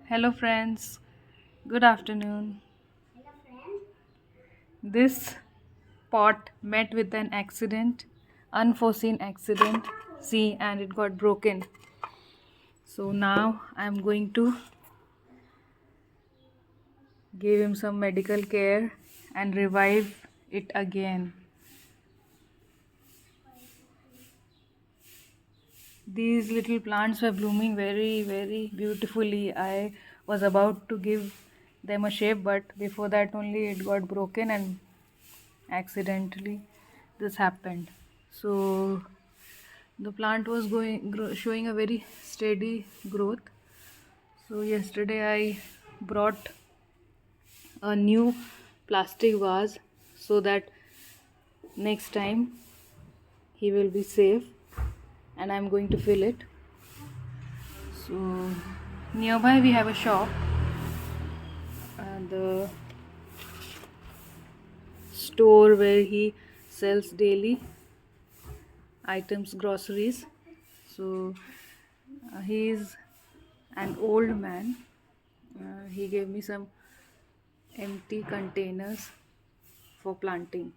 Hello, friends. Good afternoon. This pot met with an accident, unforeseen accident. See, and it got broken. So now I'm going to give him some medical care and revive it again. These little plants were blooming very, very beautifully. I was about to give them a shape, but before that only it got broken and accidentally this happened. So the plant was showing a very steady growth. So yesterday I brought a new plastic vase so that next time he will be safe, and I'm going to fill it. So nearby we have a shop, the store where he sells daily items, groceries. So he is an old man. He gave me some empty containers for planting.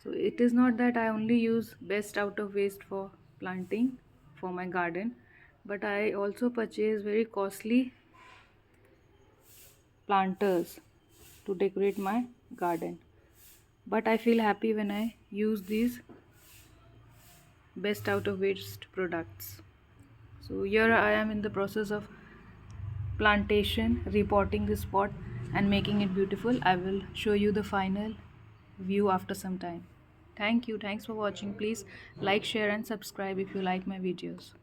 So it is not that I only use best out of waste for planting for my garden, but I also purchase very costly planters to decorate my garden. But I feel happy when I use these best out of waste products. So here I am in the process of plantation, repotting this pot and making it beautiful. I will show you the final view after some time. Thank you. Thanks for watching. Please like, share and subscribe if you like my videos.